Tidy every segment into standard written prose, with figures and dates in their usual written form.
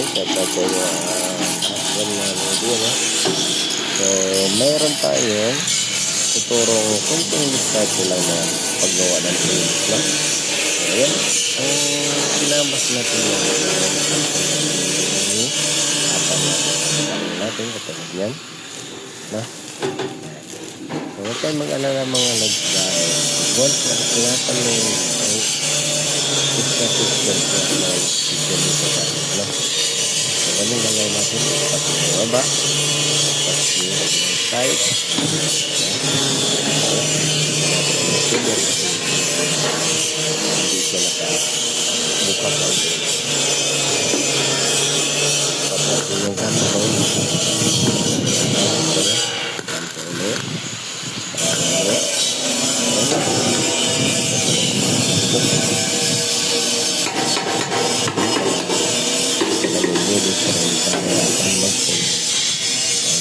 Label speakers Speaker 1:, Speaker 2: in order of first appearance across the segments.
Speaker 1: Shout out sa iyo. Yan na video, no? So, mayroon tayong tuturong kunting discarte lang na paggawa ng tulis, no? So, ayan. Ang pinambas natin yung natin kapag yan, no? So, huwag tayong mag-alala mga lods dahil once na tinatan mo yung discarte na video sa kanya, no? So, ganun lang ngayon natin pati yung baba, pati yung side, hindi siya nakabuka pa ulit. Pati yung kanto pa ulit. Kanto ulit.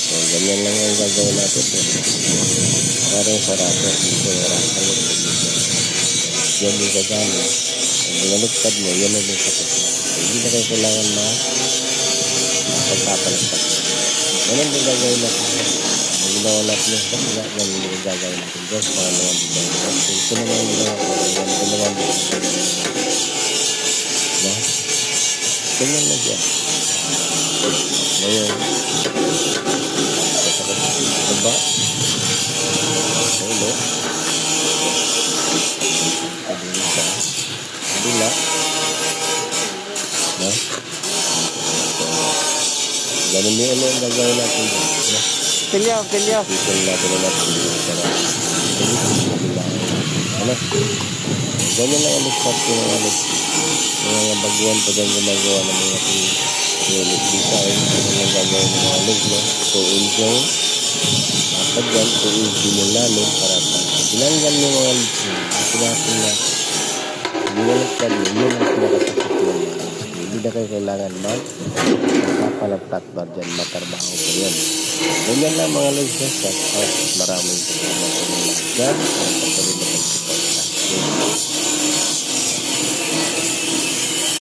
Speaker 1: So, ganyan lang ang gagawin natin. Parang sarado. Yan yung gagana. Ang binaliktad mo, yan ang yung kapit. So, hindi na kayo kailangan pagpapalagtad. Ganyan din gagawin natin. Ang ginawa natin yung kapila, yan yung gagawin natin. Just mga naman dito. So, ito naman yung ginawa ko. Yan yung naman dito. Ganyan na siya. Ngayon, diba? Ulo. Kabila. No? Ganun din ulo ang gagawin natin. No?
Speaker 2: Pilyaw.
Speaker 1: Ipil natin na natin. Ano? Ganyan lang ang start ko ng alit. Mga baguhan pa dyan gumagawa ng mga unit design. Ang gagawin ng mga leg, no? Tuin yung dapat dyan, tuin din yung lalo para tinanggal yung mga legs nyo. Kasi natin na binaliktad nyo, yun ang pinakasakit nyo. Hindi na kayo kailangan magpapalagtat ba dyan, matarbaho ko yan. Ganyan lang mga legs nyo. Maraming salamat sa mga dyan. Ang patuloy na pagsipaw.